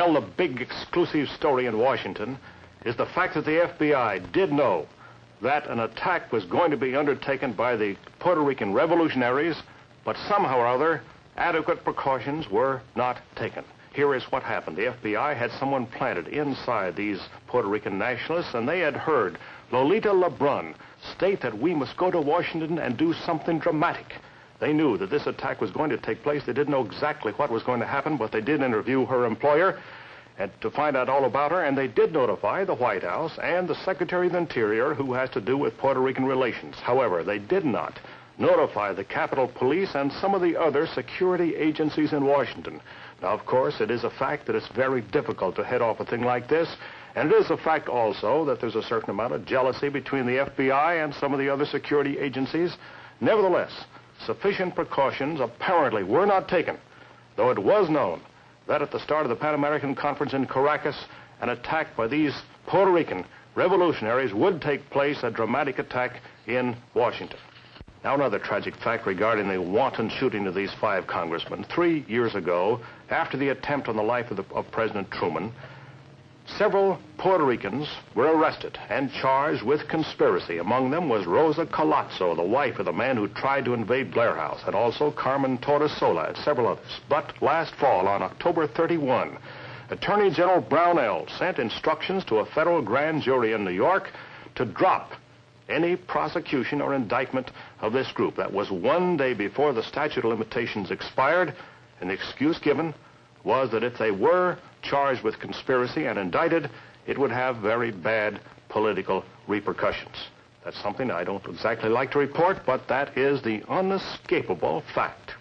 Well, the big exclusive story in Washington is the fact that the FBI did know that an attack was going to be undertaken by the Puerto Rican revolutionaries, but somehow or other, adequate precautions were not taken. Here is what happened. The FBI had someone planted inside these Puerto Rican nationalists, and they had heard Lolita Lebrun state that we must go to Washington and do something dramatic. They knew that this attack was going to take place. They didn't know exactly what was going to happen, but they did interview her employer and to find out all about her, and they did notify the White House and the Secretary of the Interior, who has to do with Puerto Rican relations. However, they did not notify the Capitol Police and some of the other security agencies in Washington. Now, of course, it is a fact that it's very difficult to head off a thing like this, and it is a fact also that there's a certain amount of jealousy between the FBI and some of the other security agencies. Nevertheless, sufficient precautions apparently were not taken, though it was known that at the start of the Pan American Conference in Caracas, an attack by these Puerto Rican revolutionaries would take place, a dramatic attack in Washington. Now, another tragic fact regarding the wanton shooting of these 5 congressmen. 3 years ago, after the attempt on the life of President Truman, several Puerto Ricans were arrested and charged with conspiracy. Among them was Rosa Colazzo, the wife of the man who tried to invade Blair House, and also Carmen Torresola and several others. But last fall, on October 31, Attorney General Brownell sent instructions to a federal grand jury in New York to drop any prosecution or indictment of this group. That was 1 day before the statute of limitations expired, and the excuse given was that if they were charged with conspiracy and indicted, it would have very bad political repercussions. That's something I don't exactly like to report, but that is the unescapable fact.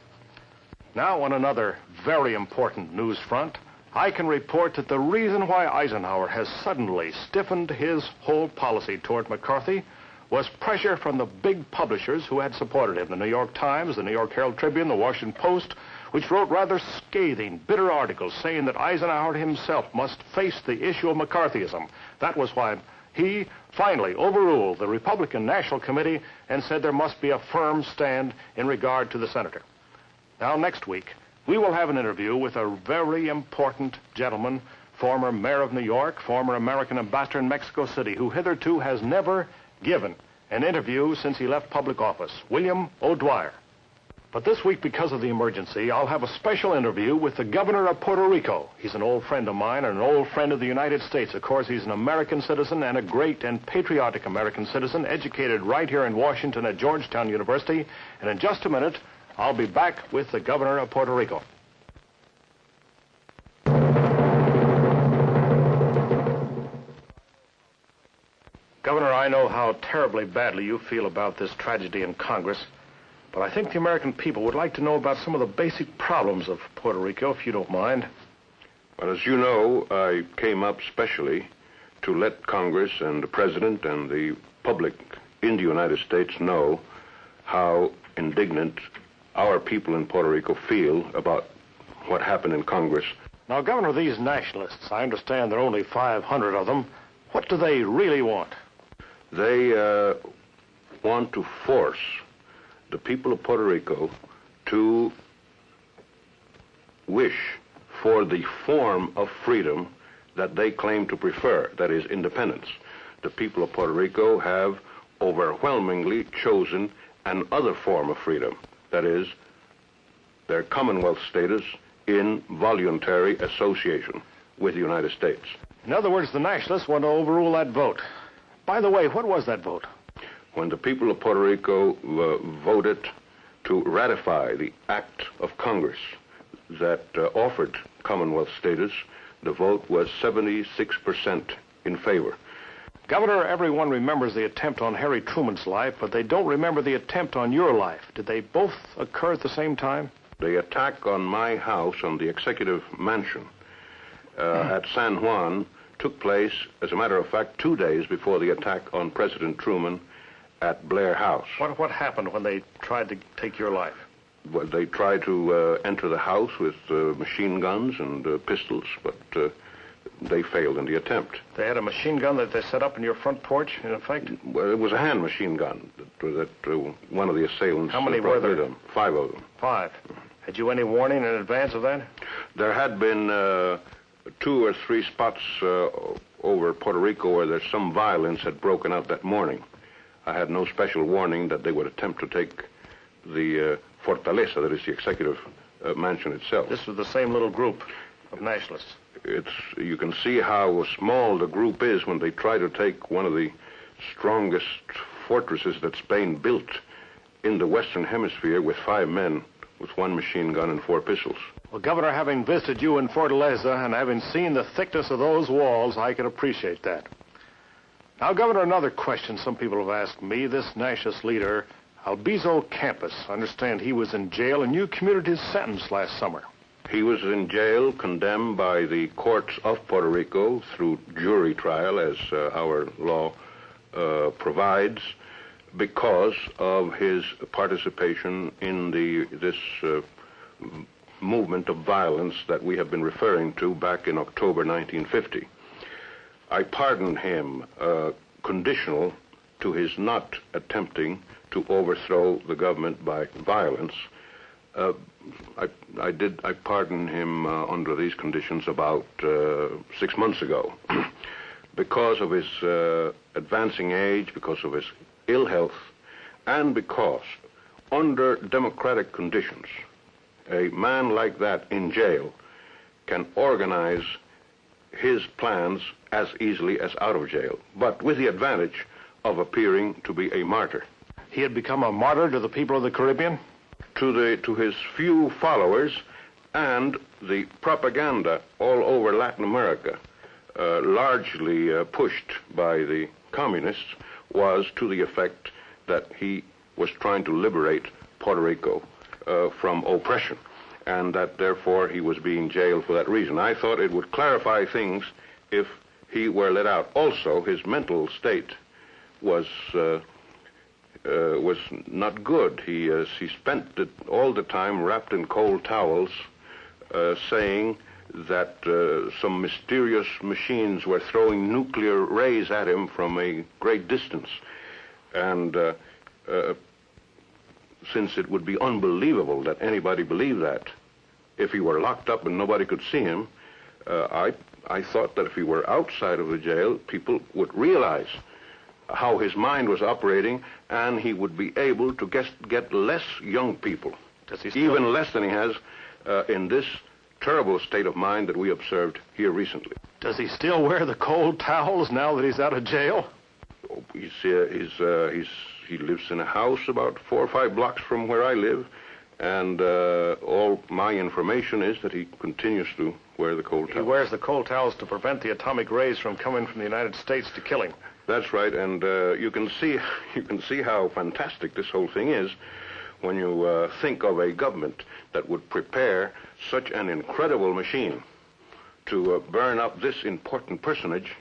Now, on another very important news front, I can report that the reason why Eisenhower has suddenly stiffened his whole policy toward McCarthy was pressure from the big publishers who had supported him. The New York Times, the New York Herald Tribune, the Washington Post, which wrote rather scathing, bitter articles saying that Eisenhower himself must face the issue of McCarthyism. That was why he finally overruled the Republican National Committee and said there must be a firm stand in regard to the senator. Now, next week, we will have an interview with a very important gentleman, former mayor of New York, former American ambassador in Mexico City, who hitherto has never given an interview since he left public office, William O'Dwyer. But this week, because of the emergency, I'll have a special interview with the governor of Puerto Rico. He's an old friend of mine and an old friend of the United States. Of course, he's an American citizen and a great and patriotic American citizen, educated right here in Washington at Georgetown University. And in just a minute, I'll be back with the governor of Puerto Rico. Governor, I know how terribly badly you feel about this tragedy in Congress, but I think the American people would like to know about some of the basic problems of Puerto Rico, if you don't mind. Well, as you know, I came up specially to let Congress and the President and the public in the United States know how indignant our people in Puerto Rico feel about what happened in Congress. Now, Governor, these nationalists, I understand there are only 500 of them. What do they really want? They want to force the people of Puerto Rico to wish for the form of freedom that they claim to prefer, that is, independence. The people of Puerto Rico have overwhelmingly chosen another form of freedom, that is, their Commonwealth status in voluntary association with the United States. In other words, the nationalists want to overrule that vote. By the way, what was that vote? When the people of Puerto Rico voted to ratify the act of Congress that offered Commonwealth status, the vote was 76% in favor. Governor, everyone remembers the attempt on Harry Truman's life, but they don't remember the attempt on your life. Did they both occur at the same time? The attack on my house, on the executive mansion at San Juan, took place, as a matter of fact, 2 days before the attack on President Truman at Blair House. What happened when they tried to take your life? Well, they tried to enter the house with machine guns and pistols, but they failed in the attempt. They had a machine gun that they set up in your front porch, in effect? Well, it was a hand machine gun that one of the assailants... How many were there? 5 of them. 5. Had you any warning in advance of that? There had been 2 or 3 spots over Puerto Rico where there's some violence had broken out that morning. I had no special warning that they would attempt to take the Fortaleza, that is the executive mansion itself. This was the same little group of nationalists. You can see how small the group is when they try to take one of the strongest fortresses that Spain built in the Western Hemisphere with 5 men, with 1 machine gun and 4 pistols. Well, Governor, having visited you in Fortaleza and having seen the thickness of those walls, I can appreciate that. Now, Governor, another question some people have asked me. This nationalist leader, Albizu Campos, I understand he was in jail and you commuted his sentence last summer. He was in jail, condemned by the courts of Puerto Rico through jury trial, as our law provides, because of his participation in this movement of violence that we have been referring to back in October 1950. I pardoned him, conditional to his not attempting to overthrow the government by violence. I pardoned him under these conditions about 6 months ago because of his advancing age, because of his ill health, and because under democratic conditions, a man like that in jail can organize his plans as easily as out of jail, but with the advantage of appearing to be a martyr. He had become a martyr to the people of the Caribbean? To his few followers, and the propaganda all over Latin America, largely pushed by the communists, was to the effect that he was trying to liberate Puerto Rico from oppression, and that therefore he was being jailed for that reason. I thought it would clarify things if he were let out. Also, his mental state was not good. He spent all the time wrapped in cold towels, saying that some mysterious machines were throwing nuclear rays at him from a great distance. And since it would be unbelievable that anybody believed that, if he were locked up and nobody could see him, I thought that if he were outside of the jail, people would realize how his mind was operating, and he would be able to get less young people, even less than he has in this terrible state of mind that we observed here recently. Does he still wear the cold towels now that he's out of jail? Oh, he lives in a house about 4 or 5 blocks from where I live, and all my information is that he continues to wear the cold towels. He wears the cold towels to prevent the atomic rays from coming from the United States to kill him. That's right, and you can see how fantastic this whole thing is when you think of a government that would prepare such an incredible machine to burn up this important personage.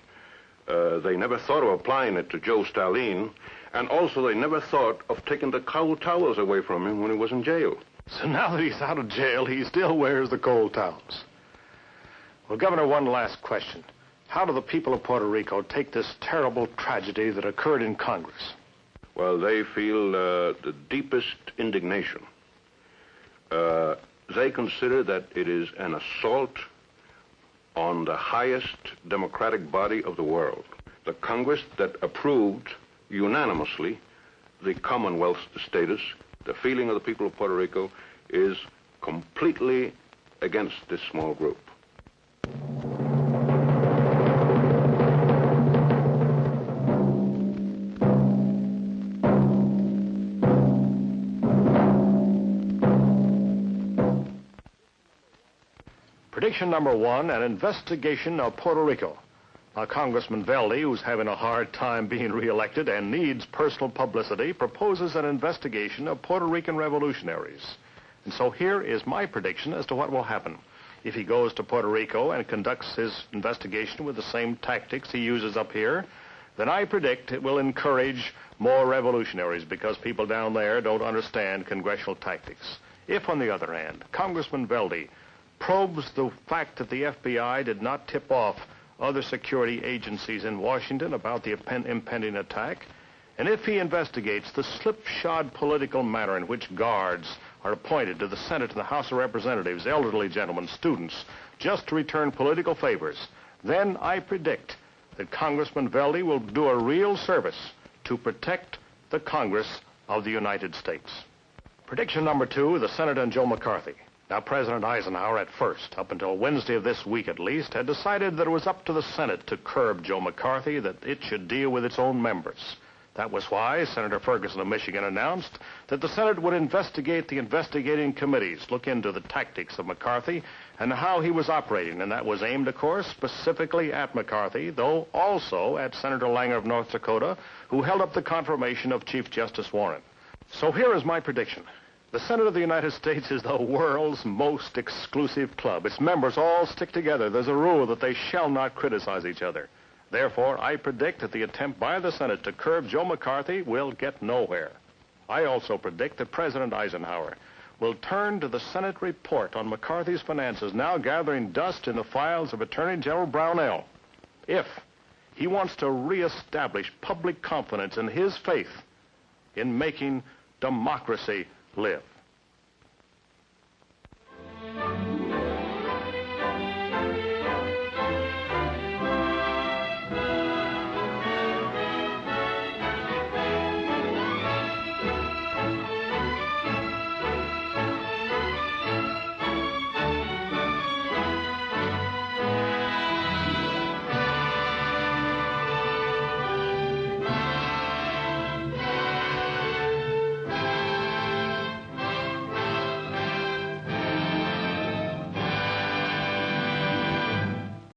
They never thought of applying it to Joe Stalin, and also they never thought of taking the cold towels away from him when he was in jail. So now that he's out of jail, he still wears the cold towels. Well, Governor, one last question. How do the people of Puerto Rico take this terrible tragedy that occurred in Congress? Well, they feel the deepest indignation. They consider that it is an assault on the highest democratic body of the world. The Congress that approved unanimously the Commonwealth status, the feeling of the people of Puerto Rico is completely against this small group. Prediction number 1, an investigation of Puerto Rico. Now, Congressman Velde, who's having a hard time being reelected and needs personal publicity, proposes an investigation of Puerto Rican revolutionaries. And so here is my prediction as to what will happen. If he goes to Puerto Rico and conducts his investigation with the same tactics he uses up here, then I predict it will encourage more revolutionaries because people down there don't understand congressional tactics. If, on the other hand, Congressman Velde probes the fact that the FBI did not tip off other security agencies in Washington about the impending attack, and if he investigates the slipshod political manner in which guards are appointed to the Senate and the House of Representatives, elderly gentlemen, students, just to return political favors, then I predict that Congressman Velde will do a real service to protect the Congress of the United States. Prediction number 2, the Senate and Joe McCarthy. Now, President Eisenhower at first, up until Wednesday of this week at least, had decided that it was up to the Senate to curb Joe McCarthy, that it should deal with its own members. That was why Senator Ferguson of Michigan announced that the Senate would investigate the investigating committees, look into the tactics of McCarthy and how he was operating. And that was aimed, of course, specifically at McCarthy, though also at Senator Langer of North Dakota, who held up the confirmation of Chief Justice Warren. So here is my prediction. The Senate of the United States is the world's most exclusive club. Its members all stick together. There's a rule that they shall not criticize each other. Therefore, I predict that the attempt by the Senate to curb Joe McCarthy will get nowhere. I also predict that President Eisenhower will turn to the Senate report on McCarthy's finances, now gathering dust in the files of Attorney General Brownell, if he wants to reestablish public confidence in his faith in making democracy live.